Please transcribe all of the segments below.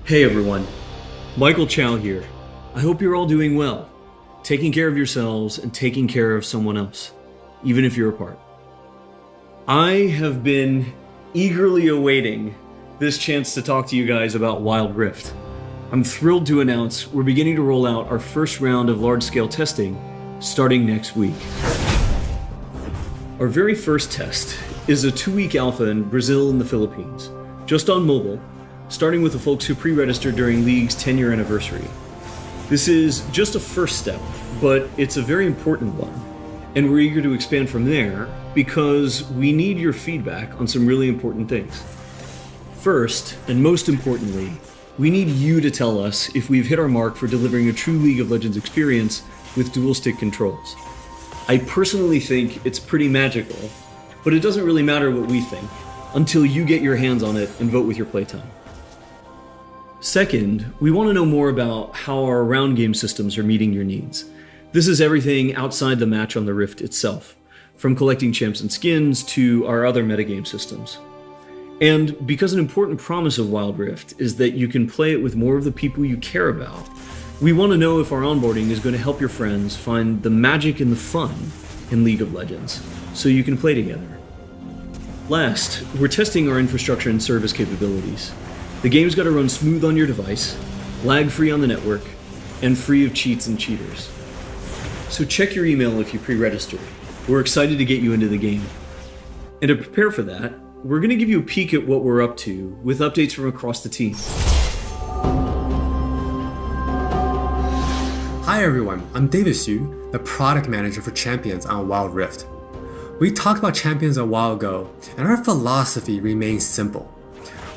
Hey everyone, Michael Chow here. I hope you're all doing well, taking care of yourselves and taking care of someone else, even if you're apart. I have been eagerly awaiting this chance to talk to you guys about Wild Rift. I'm thrilled to announce we're beginning to roll out our first round of large-scale testing starting next week. Our very first test is a 2-week alpha in Brazil and the Philippines, just on mobile, starting with the folks who pre-registered during League's 10-year anniversary. This is just a first step, but it's a very important one, and we're eager to expand from there because we need your feedback on some really important things. First, and most importantly, we need you to tell us if we've hit our mark for delivering a true League of Legends experience with dual-stick controls. I personally think it's pretty magical, but it doesn't really matter what we think until you get your hands on it and vote with your playtime. Second, we want to know more about how our round game systems are meeting your needs. This is everything outside the match on the Rift itself, from collecting champs and skins to our other metagame systems. And because an important promise of Wild Rift is that you can play it with more of the people you care about, we want to know if our onboarding is going to help your friends find the magic and the fun in League of Legends, so you can play together. Last, we're testing our infrastructure and service capabilities. The game's got to run smooth on your device, lag-free on the network, and free of cheats and cheaters. So check your email if you pre-register. We're excited to get you into the game. And to prepare for that, we're going to give you a peek at what we're up to with updates from across the team. Hi everyone, I'm David Xu, the product manager for Champions on Wild Rift. We talked about Champions a while ago, and our philosophy remains simple.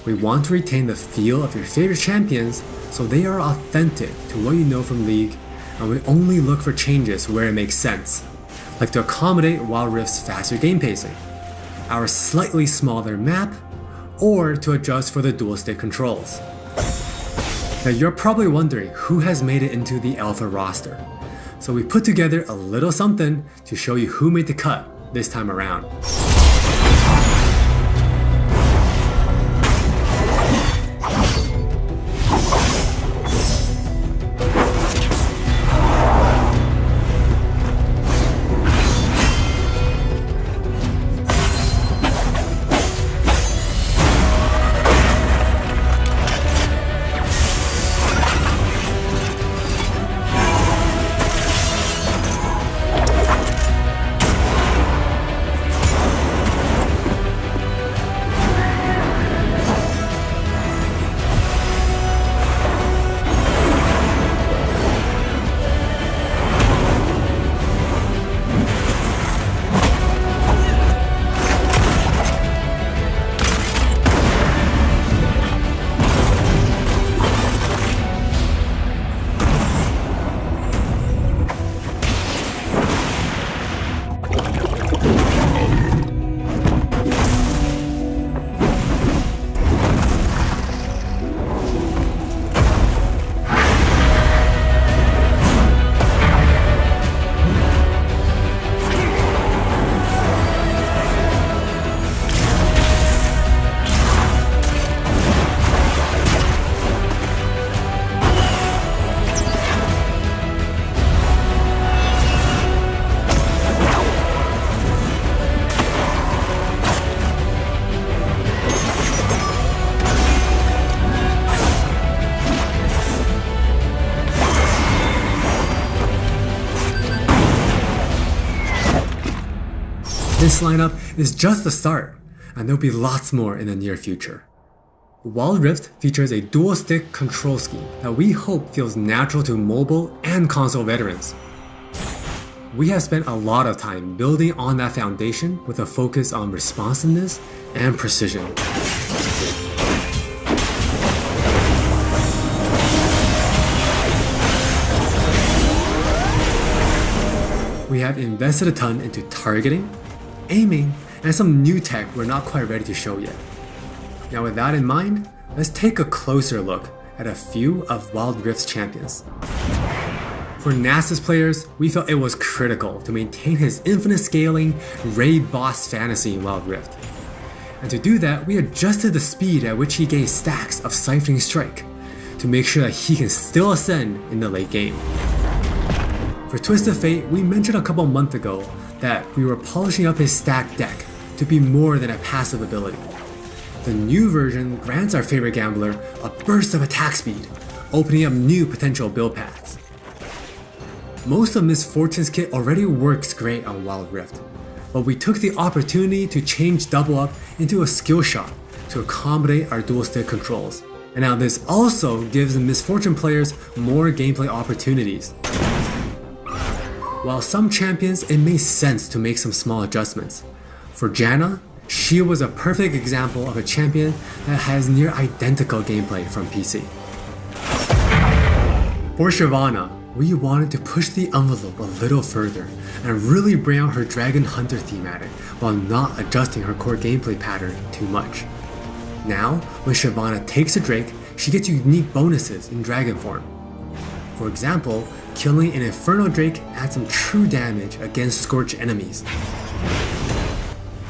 We want to retain the feel of your favorite champions so they are authentic to what you know from League, and we only look for changes where it makes sense, like to accommodate Wild Rift's faster game pacing, our slightly smaller map, or to adjust for the dual stick controls. Now you're probably wondering who has made it into the alpha roster, so we put together a little something to show you who made the cut this time around. This lineup is just the start, and there'll be lots more in the near future. Wild Rift features a dual-stick control scheme that we hope feels natural to mobile and console veterans. We have spent a lot of time building on that foundation with a focus on responsiveness and precision. We have invested a ton into targeting, aiming, and some new tech we're not quite ready to show yet. Now with that in mind, let's take a closer look at a few of Wild Rift's champions. For Nasus players, we felt it was critical to maintain his infinite scaling raid boss fantasy in Wild Rift. And to do that, we adjusted the speed at which he gained stacks of Siphoning Strike, to make sure that he can still ascend in the late game. For Twisted Fate, we mentioned a couple months ago that we were polishing up his stacked deck to be more than a passive ability. The new version grants our favorite gambler a burst of attack speed, opening up new potential build paths. Most of Miss Fortune's kit already works great on Wild Rift, but we took the opportunity to change Double Up into a skill shot to accommodate our dual stick controls. And now this also gives the Miss Fortune players more gameplay opportunities. While some champions, it made sense to make some small adjustments. For Janna, she was a perfect example of a champion that has near identical gameplay from PC. For Shyvana, we wanted to push the envelope a little further and really bring out her Dragon Hunter thematic while not adjusting her core gameplay pattern too much. Now, when Shyvana takes a Drake, she gets unique bonuses in Dragon form. For example, killing an Inferno Drake adds some true damage against Scorch enemies.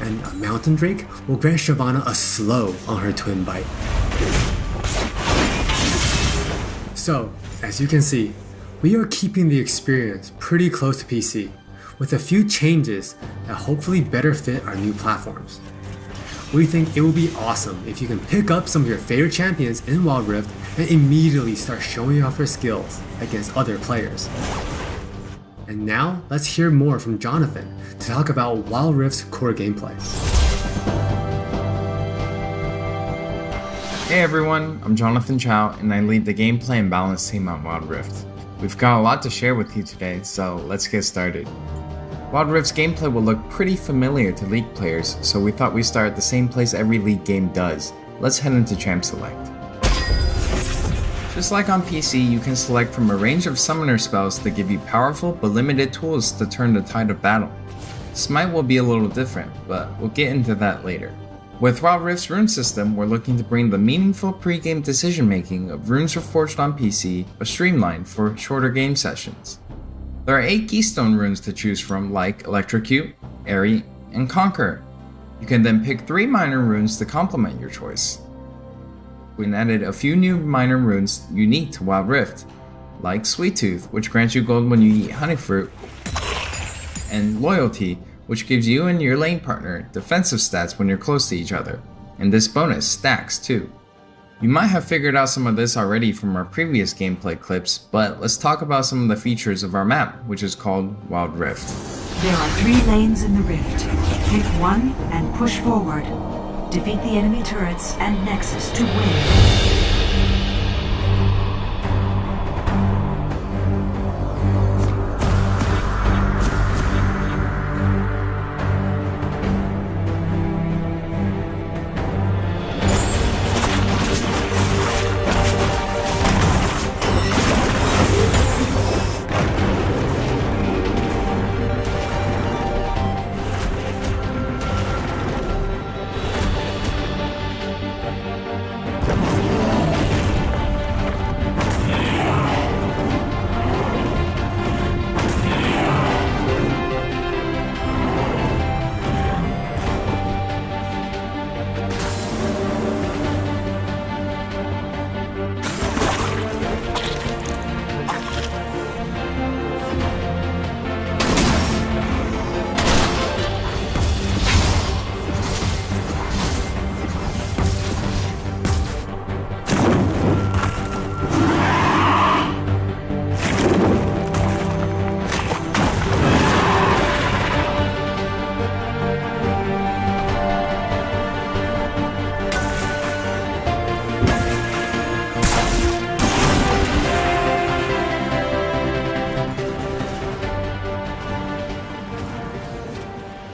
And a Mountain Drake will grant Shyvana a slow on her Twin Bite. So, as you can see, we are keeping the experience pretty close to PC, with a few changes that hopefully better fit our new platforms. We think it would be awesome if you can pick up some of your favorite champions in Wild Rift and immediately start showing off your skills against other players. And now, let's hear more from Jonathan to talk about Wild Rift's core gameplay. Hey everyone, I'm Jonathan Chow and I lead the gameplay and balance team on Wild Rift. We've got a lot to share with you today, so let's get started. Wild Rift's gameplay will look pretty familiar to League players, so we thought we'd start at the same place every League game does. Let's head into Champ Select. Just like on PC, you can select from a range of summoner spells that give you powerful but limited tools to turn the tide of battle. Smite will be a little different, but we'll get into that later. With Wild Rift's rune system, we're looking to bring the meaningful pre-game decision making of Runes Reforged on PC, but streamlined for shorter game sessions. There are 8 keystone runes to choose from, like Electrocute, Airy, and Conquer. You can then pick 3 minor runes to complement your choice. We added a few new minor runes unique to Wild Rift, like Sweet Tooth, which grants you gold when you eat honey fruit, and Loyalty, which gives you and your lane partner defensive stats when you're close to each other, and this bonus stacks too. You might have figured out some of this already from our previous gameplay clips, but let's talk about some of the features of our map, which is called Wild Rift. There are 3 lanes in the rift. Pick one and push forward. Defeat the enemy turrets and Nexus to win.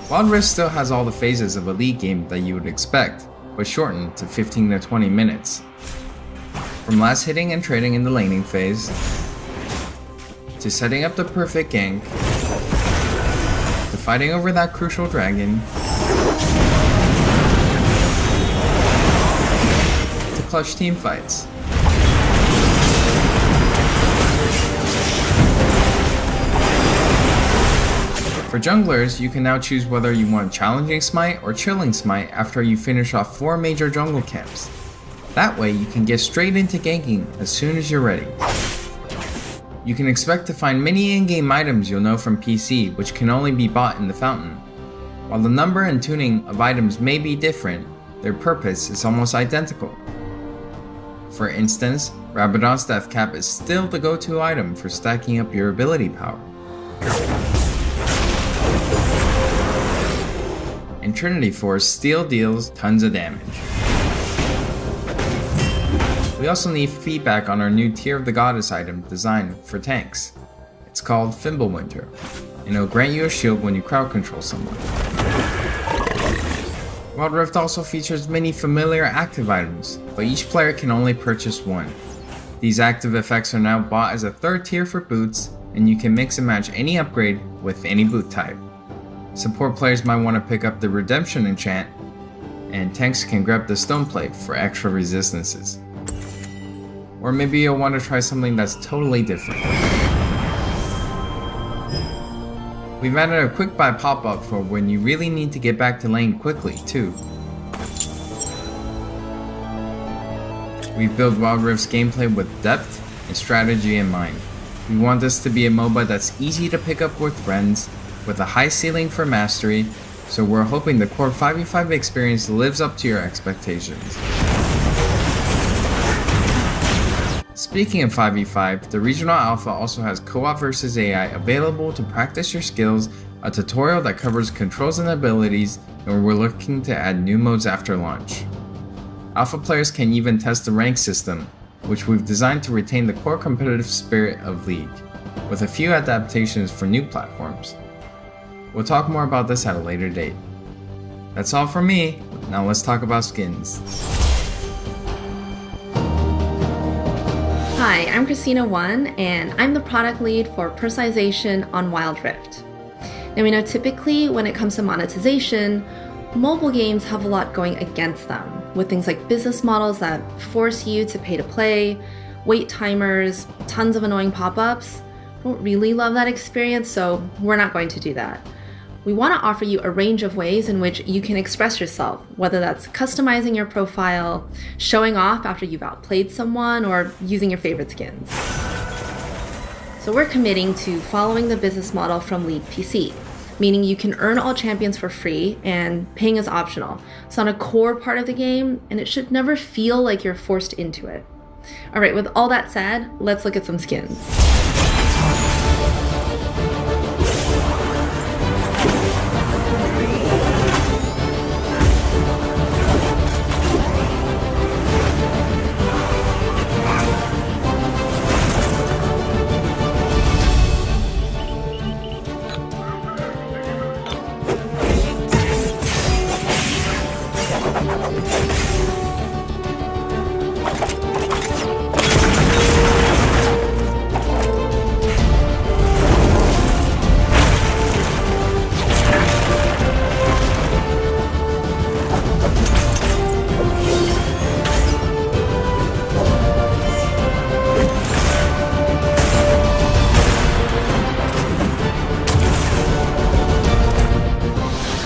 Wild Rift still has all the phases of a League game that you would expect, but shortened to 15 to 20 minutes. From last hitting and trading in the laning phase, to setting up the perfect gank, to fighting over that crucial dragon, to clutch team fights. For junglers, you can now choose whether you want Challenging Smite or Chilling Smite after you finish off 4 major jungle camps. That way you can get straight into ganking as soon as you're ready. You can expect to find many in-game items you'll know from PC, which can only be bought in the fountain. While the number and tuning of items may be different, their purpose is almost identical. For instance, Rabadon's Death Cap is still the go-to item for stacking up your ability power. And Trinity Force still deals tons of damage. We also need feedback on our new Tear of the Goddess item designed for tanks. It's called Fimbulwinter, and it'll grant you a shield when you crowd control someone. Wild Rift also features many familiar active items, but each player can only purchase one. These active effects are now bought as a third tier for boots, and you can mix and match any upgrade with any boot type. Support players might want to pick up the Redemption enchant, and tanks can grab the Stone Plate for extra resistances. Or maybe you'll want to try something that's totally different. We've added a quick buy pop-up for when you really need to get back to lane quickly too. We've built Wild Rift's gameplay with depth and strategy in mind. We want this to be a MOBA that's easy to pick up with friends, with a high ceiling for mastery, so we're hoping the core 5v5 experience lives up to your expectations. Speaking of 5v5, the Regional Alpha also has co-op versus AI available to practice your skills, a tutorial that covers controls and abilities, and we're looking to add new modes after launch. Alpha players can even test the rank system, which we've designed to retain the core competitive spirit of League, with a few adaptations for new platforms. We'll talk more about this at a later date. That's all from me, now let's talk about skins. Hi, I'm Christina 1, and I'm the product lead for personalization on Wild Rift. Now we know typically when it comes to monetization, mobile games have a lot going against them, with things like business models that force you to pay to play, wait timers, tons of annoying pop-ups. Don't really love that experience, so we're not going to do that. We want to offer you a range of ways in which you can express yourself, whether that's customizing your profile, showing off after you've outplayed someone, or using your favorite skins. So we're committing to following the business model from League PC, meaning you can earn all champions for free and paying is optional. It's not a core part of the game, and it should never feel like you're forced into it. All right, with all that said, let's look at some skins.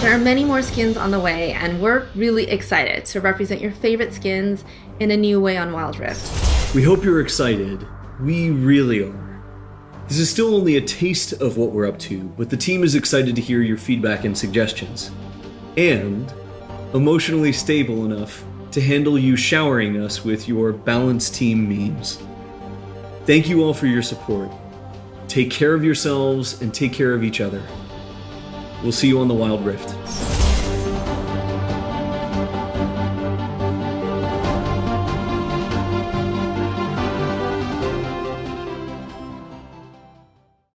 There are many more skins on the way, and we're really excited to represent your favorite skins in a new way on Wild Rift. We hope you're excited. We really are. This is still only a taste of what we're up to, but the team is excited to hear your feedback and suggestions. And emotionally stable enough to handle you showering us with your balanced team memes. Thank you all for your support. Take care of yourselves and take care of each other. We'll see you on the Wild Rift.